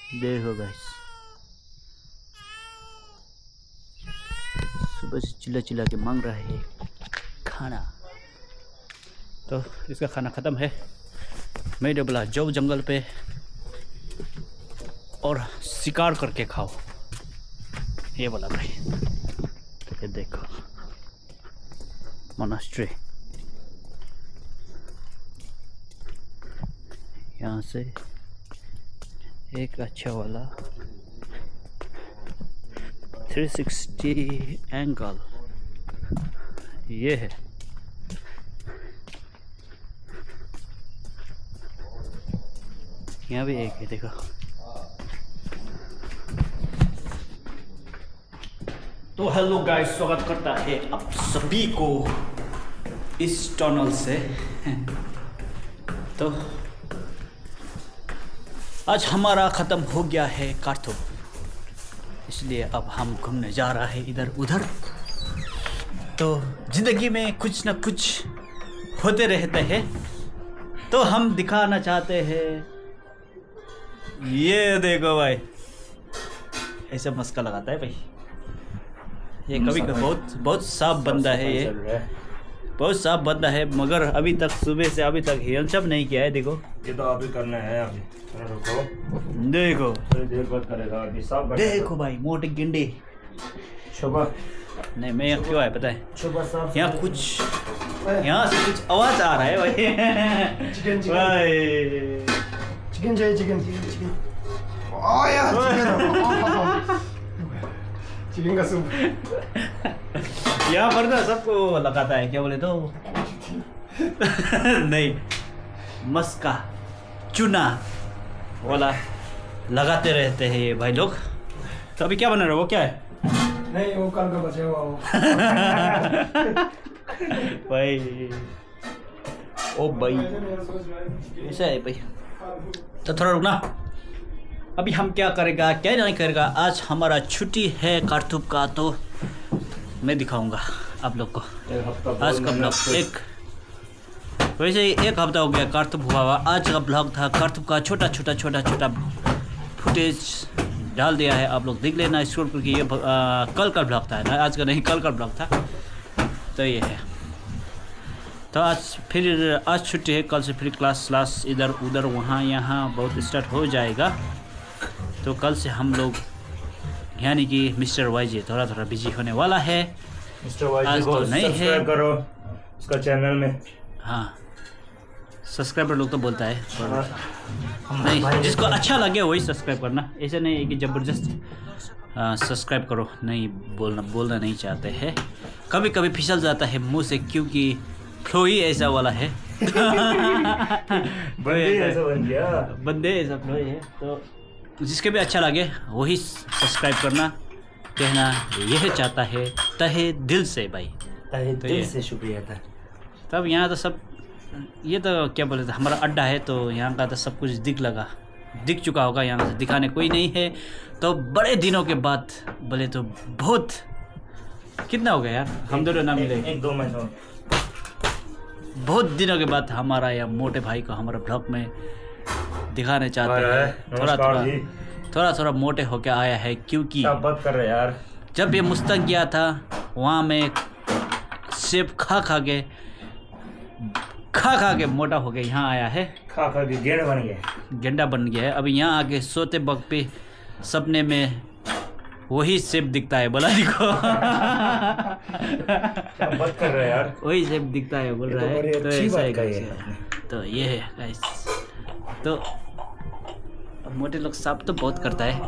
देखो गाइस, सुबह से चिल्ला चिल्ला के मांग रहा है खाना। तो इसका खाना ख़त्म है। मैंने बोला जाओ जंगल पे और शिकार करके खाओ, ये बोला भाई। ये देखो मोनास्ट्री, यहाँ से एक अच्छा वाला 360 एंगल ये है। यहाँ भी एक है, देखो। तो हेलो गाइस, स्वागत करता है आप सभी को इस टनल से। तो आज हमारा ख़त्म हो गया है कारतूब, इसलिए अब हम घूमने जा रहा है इधर उधर। तो ज़िंदगी में कुछ न कुछ होते रहते हैं, तो हम दिखाना चाहते हैं। ये देखो भाई, ऐसा मस्का लगाता है भाई। ये कभी बहुत साफ बंदा है, ये बहुत साफ बंदा है, मगर अभी तक सुबह से अभी तक हिरन सब नहीं किया है। देखो ये तो अभी करना है, अभी रुको, देखो थोड़ी देर बाद करेगा। अभी सब देखो भाई, मोटी गिंडी। सुबह नहीं, मैं यहाँ क्यों आया पता है? सुबह सब यहाँ से कुछ आवाज आ रहा है भाई। चिकन भाई चिकन चाहिए, चिकन चिकन का सूप। यहाँ पर ना सबको लगाता है, क्या बोले तो नहीं, मस्का चूना वाला लगाते रहते हैं ये भाई लोग। तो अभी क्या बना रहे हो? वो क्या है? नहीं, वो कल का बचा हुआ वो। भाई ओ भाई, ऐसा है भाई। तो थोड़ा रुकना, अभी हम क्या करेगा क्या नहीं करेगा। आज हमारा छुट्टी है कारतूब का, तो मैं दिखाऊंगा आप लोग को। आज का ब्लॉग वैसे ही एक हफ्ता हो गया कारतूब हुआ हुआ। आज का ब्लॉग था कारतूब का, छोटा छोटा फुटेज डाल दिया है, आप लोग देख लेना स्क्रॉल करके। ये कल का ब्लॉग था ना, आज का नहीं, कल का ब्लॉग था। तो ये है, तो आज छुट्टी है, कल से फिर क्लास इधर उधर वहाँ यहाँ बहुत स्टार्ट हो जाएगा। तो कल से हम लोग यानी कि मिस्टर वाईजे थोड़ा बिजी होने वाला है। मिस्टर वाईजे आज को तो नहीं है, सब्सक्राइब करो उसका चैनल में। हाँ, सब्सक्राइबर लोग तो बोलता है, पर नहीं, जिसको अच्छा लगे वही सब्सक्राइब करना। ऐसा नहीं है कि ज़बरदस्त सब्सक्राइब करो, नहीं बोलना नहीं चाहते हैं। कभी कभी फिसल जाता है मुंह से, क्योंकि फ्लो ही ऐसा वाला है। बंदे ऐसा फ्लो है। तो जिसके भी अच्छा लगे वही सब्सक्राइब करना, कहना यह चाहता है तहे दिल से भाई, तहे दिल से शुक्रिया था। तब यहाँ तो सब, ये तो क्या बोले थे, हमारा अड्डा है, तो यहाँ का तो सब कुछ दिख चुका होगा। यहाँ से दिखाने कोई नहीं है। तो बड़े दिनों के बाद बोले तो बहुत, कितना हो गया यार, हम दोनों ना मिले, 1-2 महीने, बहुत दिनों के बाद हमारा या मोटे भाई को हमारे ब्लॉग में दिखाने चाहते हैं। थोड़ा मोटे होके आया है, क्योंकि बात कर रहे यार, जब ये मुस्तक गया था वहाँ में सेब खा के मोटा हो गया। यहाँ आया है, खा के गेंडा बन गया है। अभी यहाँ आके सोते वक्त पे सपने में वही सेब दिखता है, बोला देखो। बात कर रहे यार, वही सेब दिखता है बोल रहा है। तो ऐसा है गाइस, तो ये है गाइस। तो मोटे लोग साफ तो बहुत करता है,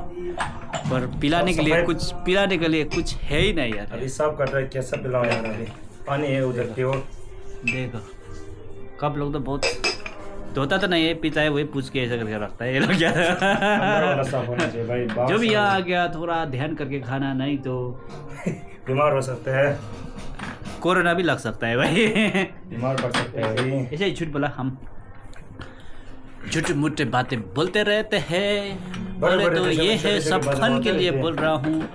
पर पिलाने के लिए कुछ है ही नहीं यार। अभी साफ कर रहा है, कैसा पिलाओ यार? अभी पानी है उधर की ओर, देखो कब लोग तो बहुत धोता तो नहीं है, पीता है, वही पूछ के ऐसा करके रखता है ये लोग। क्या साफ होना चाहिए भाई। जो भी यहाँ आ गया थोड़ा ध्यान करके खाना, नहीं तो बीमार हो सकते हैं, कोरोना भी लग सकता है भाई। बीमार पड़ सकते हैं भाई। ऐसे ही झूठ बोला, हम झूठ मूठे बातें बोलते रहते हैं। बोले तो ये है, सब फन के लिए बोल रहा हूँ।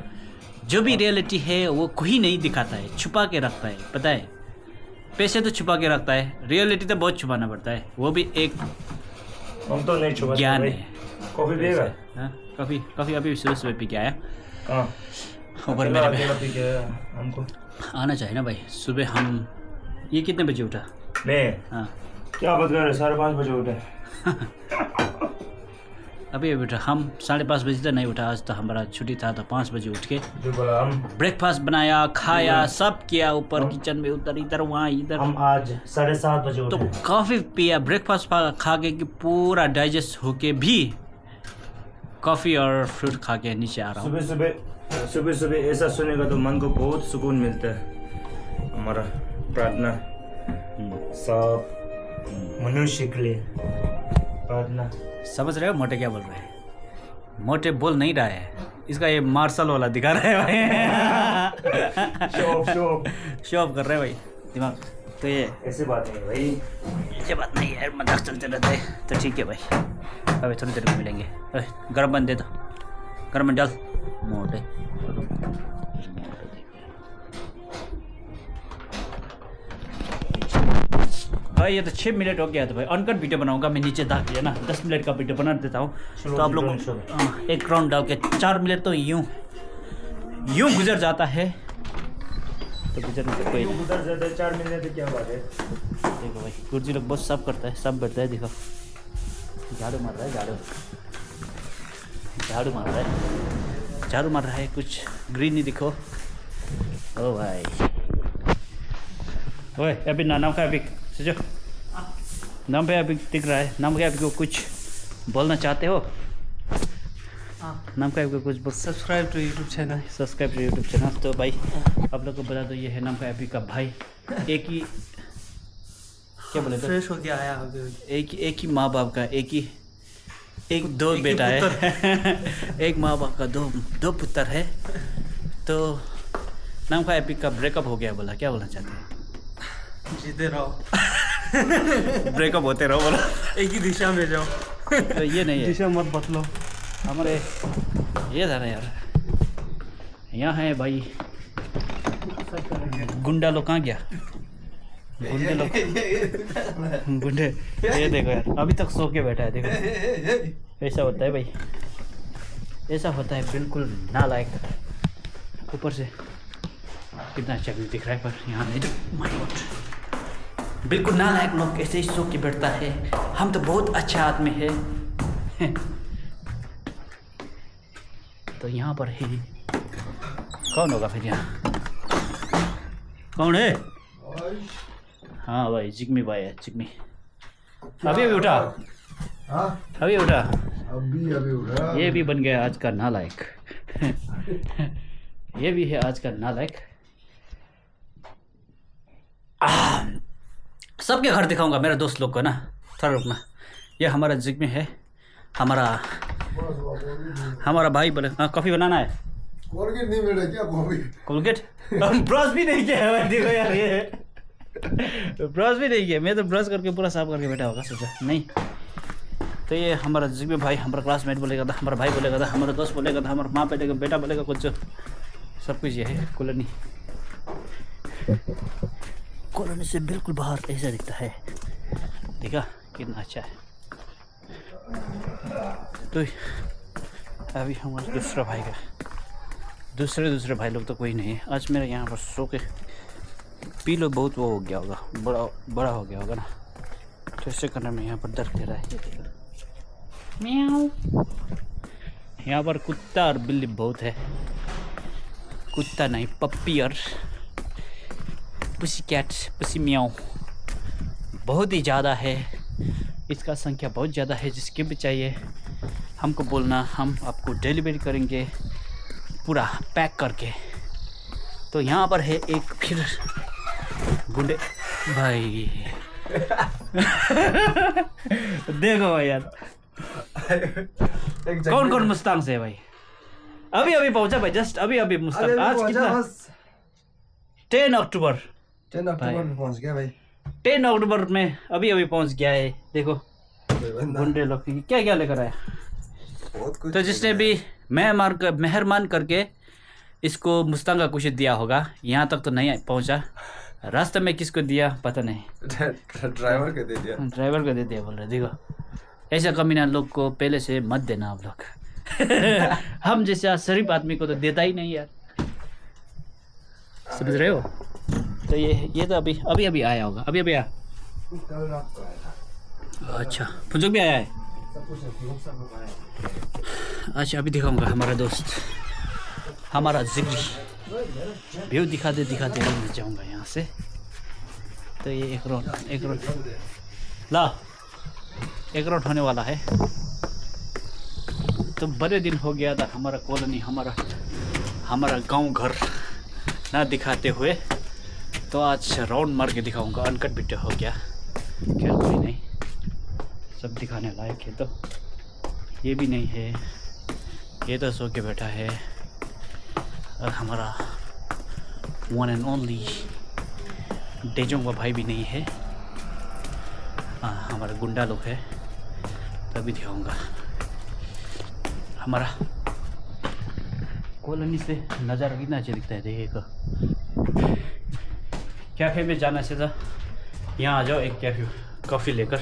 जो भी रियलिटी है वो कोई नहीं दिखाता है, छुपा के रखता है, पता है। पैसे तो छुपा के रखता है, रियलिटी तो बहुत छुपाना पड़ता है, वो भी एक हम तो नहीं छुपा, ज्ञान है। कॉफी पिएगा? हाँ? कॉफ़ी अभी सुबह सुबह पी के आया कहाँ ऊपर अकेला मेरे अकेला पी के आया हमको आना चाहिए ना भाई। सुबह हम ये कितने बजे उठा? मैं हाँ क्या बात कर रहे 5:30 बजे उठे अभी उठा हम 5:30 बजे तक नहीं उठा। आज तो हमारा छुट्टी था तो 5 बजे उठ के जो बोला हम ब्रेकफास्ट बनाया खाया सब किया ऊपर किचन में उधर इधर वहाँ इधर। हम आज 7:30 बजे तो उठे कॉफ़ी पिया ब्रेकफास्ट खा के कि पूरा डाइजेस्ट होके भी कॉफ़ी और फ्रूट खा के नीचे आ रहा हूँ। सुबह सुबह ऐसा सुनेगा तो मन को बहुत सुकून मिलता है। हमारा प्रार्थना सब मनुष्य के लिए प्रार्थना। समझ रहे हो मोटे क्या बोल रहे हैं? मोटे बोल नहीं रहा है, इसका ये मार्शल वाला दिखा रहा है भाई। शो ऑफ कर रहे हैं भाई दिमाग। तो ये ऐसी बात नहीं है भाई, ये बात नहीं है, मजाक चलते रहते हैं। तो ठीक है भाई, अभी थोड़ी देर में मिलेंगे। गर्म बन दे दो, गर्म बन डाल मोटे। भाई ये तो 6 मिनट हो गया था भाई। अनकट वीडियो बनाऊंगा मैं, नीचे दाग दिया ना 10 मिनट का वीडियो बना देता हूँ। तो आप लोग एक राउंड डाल के 4 मिनट तो यूं गुजर जाता है। तो गुजर कोई उधर जाता है 4 महीने तो क्या बात है। देखो भाई गुरुजी लोग बहुत सब करता है, सब बैठता है। देखो झाड़ू मार रहा है, झाड़ू मार रहा है। कुछ ग्रीन ही दिखो। ओ भाई ओए अभी नाम का अभी सोचो नाम पे अभी दिख रहा है। नाम क्या अभी को कुछ बोलना चाहते हो? नाम का अभी कुछ subscribe to YouTube channel. Subscribe to YouTube channel. तो भाई आप लोग को बता दो ये है नाम का अभी का भाई। एक ही क्या बोले तो फ्रेश हो गया आया अभी। एक ही माँ बाप का दो बेटा है। एक माँ बाप का दो पुत्र है। तो नाम का एपिक का ब्रेकअप हो गया बोला। क्या बोलना चाहते हैं? जीते रहो, ब्रेकअप होते रहो बोला। एक ही दिशा में जाओ। तो ये नहीं है, दिशा मत बदलो। हमारे ये था ना यार, यहाँ है भाई गुंडा लोग। कहाँ गया गुंडे? ये देखो यार अभी तक सो के बैठा है। देखो ऐसा होता है भाई, ऐसा होता है बिल्कुल नालायक। ऊपर से कितना अच्छा व्यू दिख रहा है पर यहाँ नहीं। माय गॉड, बिल्कुल नालायक लोग ऐसे ही सो के बैठता है। हम तो बहुत अच्छा आदमी है। तो यहाँ पर है कौन होगा फिर? यहाँ कौन है? हाँ भाई जिग्मी भाई है। जिग्मी अभी उठा, अभी उठा। ये भी बन गया आज का नालायक। ये भी है आज का नालायक। सबके घर दिखाऊंगा मेरे दोस्त लोग को ना, थोड़ा रुकना। ये हमारा जिग्मी है, हमारा भाई। बोले हाँ कॉफ़ी बनाना है। कोलगेट नहीं मिला क्या? कॉफी कोलगेट ब्रश भी नहीं किया है। देखो यार ये ब्रश भी नहीं किया। मैं तो ब्रश करके पूरा साफ करके बैठा होगा, सोचा नहीं। तो ये हमारा जिग्मी भाई, हमारा क्लासमेट बोलेगा था, हमारा भाई बोलेगा था, हमारा दोस्त बोलेगा था, हमारा माँ बोलेगा, बेटा बोलेगा, कुछ सब कुछ ये है। कॉलोनी से बिल्कुल बाहर ऐसा दिखता है। देखा कितना अच्छा है। तो अभी हमारा दूसरे भाई लोग तो कोई नहीं है। आज मेरे यहाँ पर सो के पी लो बहुत वो हो गया होगा, बड़ा हो गया होगा ना। तो ऐसे करने में यहाँ पर दर्द दे रहा है। म्याऊ। यहाँ पर कुत्ता और बिल्ली बहुत है। कुत्ता नहीं, पप्पी और पुसी कैट, पुसी म्याऊ बहुत ही ज़्यादा है। इसका संख्या बहुत ज़्यादा है। जिसके भी चाहिए हमको बोलना, हम आपको डिलीवरी करेंगे पूरा पैक करके। तो यहाँ पर है एक फिर गुंडे भाई। देखो भाई यार कौन कौन मुस्तांग से है भाई। अभी पहुंचा भाई, जस्ट अभी मुस्तांग। आज कितना? 10 अक्टूबर में पहुंच गया भाई। 10 अक्टूबर में अभी पहुंच गया है। देखो गुंडे लोग क्या क्या लेकर आया। बहुत कुछ। तो जिसने भी मेहरबान करके इसको मुस्तांग का कुछ दिया होगा, यहाँ तक तो नहीं पहुंचा। रास्ते में किसको दिया पता नहीं। ड्राइवर को दे दिया बोल रहे। देखो ऐसा कमीना लोग को पहले से मत देना आप लोग। हम जैसा शरीफ आदमी को तो देता ही नहीं यार, समझ रहे हो। तो ये तो अभी अभी अभी आया होगा, अभी अभी आया। कल रात को आया था। अच्छा फुंजुक भी आया है। सब कुछ सब लोग आए। अच्छा अभी दिखाऊंगा हमारा दोस्त, हमारा जिगरी व्यू दिखाते मैं जाऊंगा यहाँ से। तो ये एक रोड ला एक रोड होने वाला है। तो बड़े दिन हो गया था हमारा कॉलोनी, हमारा गांव घर ना दिखाते हुए, तो आज राउंड मार के दिखाऊंगा। अनकट वीडियो हो गया, खैर कोई नहीं, सब दिखाने लायक है। तो ये भी नहीं है, ये तो सो के बैठा है। और हमारा वन एंड ओनली डेजोंग का भाई भी नहीं है। हमारा गुंडा लोग है। तभी दिखाऊंगा हमारा कॉलोनी से नज़ारा कितना अच्छा दिखता है। देखिएगा कैफ़े में जाना से था, यहाँ आ जाओ एक कैफ़े कॉफ़ी लेकर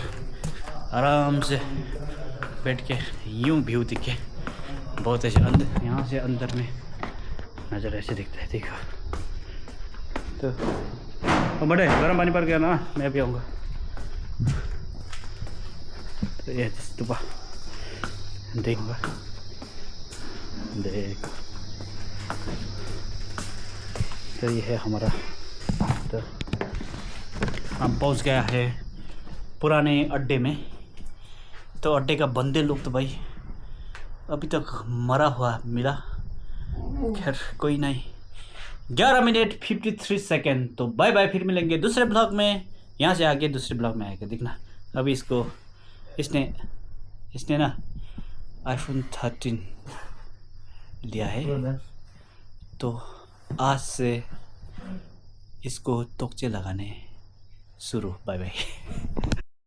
आराम से बैठ के यूँ व्यू दिखे बहुत ऐसे अंदर, यहाँ से अंदर में नज़र ऐसे दिखता है। देखो तो बड़े गर्म पानी पड़ गया ना, मैं भी आऊँगा। तो ये सुबह देखूँगा, देख तो ये है हमारा। तो हम पहुँच गया है पुराने अड्डे में। तो अड्डे का बंदे लोग तो भाई अभी तक मरा हुआ मिला, खैर कोई नहीं। 11 मिनट 53 सेकेंड। तो बाय बाय, फिर मिलेंगे दूसरे ब्लॉग में। यहाँ से आगे दूसरे ब्लॉग में आएगा देखना। अभी इसने ना iPhone 13 लिया है, तो आज से इसको तोकचे लगाने शुरू। Bye bye.